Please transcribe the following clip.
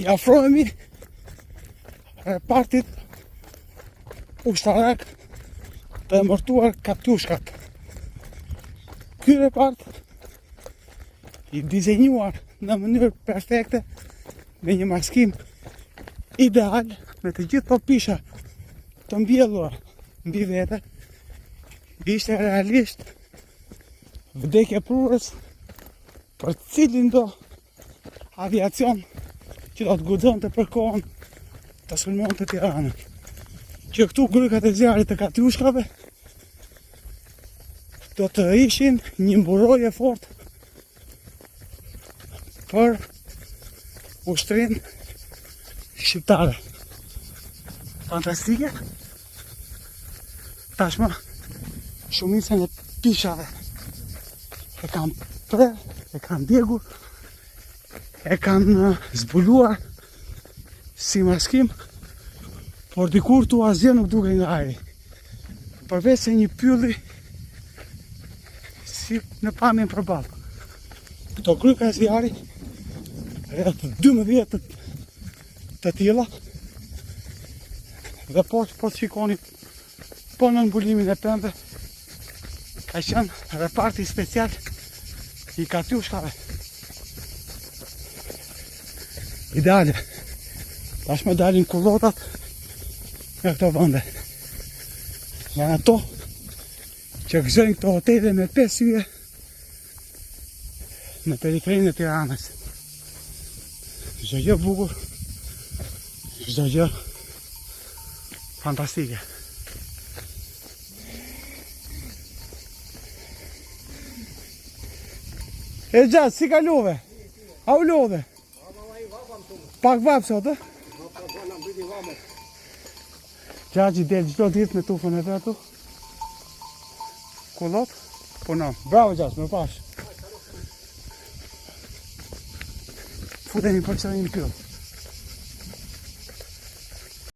I afrohemi repartit ushtarak të emërtuar Katyushkat. Ky repart i dizenjuar në mënyrë perfekte me një maskim ideal me të gjithë to pisha të mbjellura mbi vete, ishte realisht vdekje prurës për cilin do aviacion që do të guxonte për kohën të sulmonte Tiranën. Që këtu grykat e zjarit të Katyushkave do të ishin një mburojë fort për ushtrin shqiptare. Fantastike. Tashmë shumicën e pishave e kam prerë, e kam djegur, e kanë zbuluar si maskim, por dikur tu asgjë nuk duke nga ajri. Përveç se një pylli si në pamjen përballë. Këto gryka e zjarit, rreth 12 të tilla, dhe po të shikoni po në mbulimin e pembe, ka qenë reparti special i Katyushkave. Ideale. Tashmë dalin kullotat nga këto vende. Janë ato që gëzojnë këto hotele me 5 yje në periferinë e Tiranës. Çdo gjë bukur, çdo gjë fantastike. E gjatë, si ka love? A u love? Pak vap sot, e? Gjaxhi del çdo ditë me tufën e vetu. Kullot? Punon. Bravo Gjaxhi, më pash. Futeni për çfarë një pyll.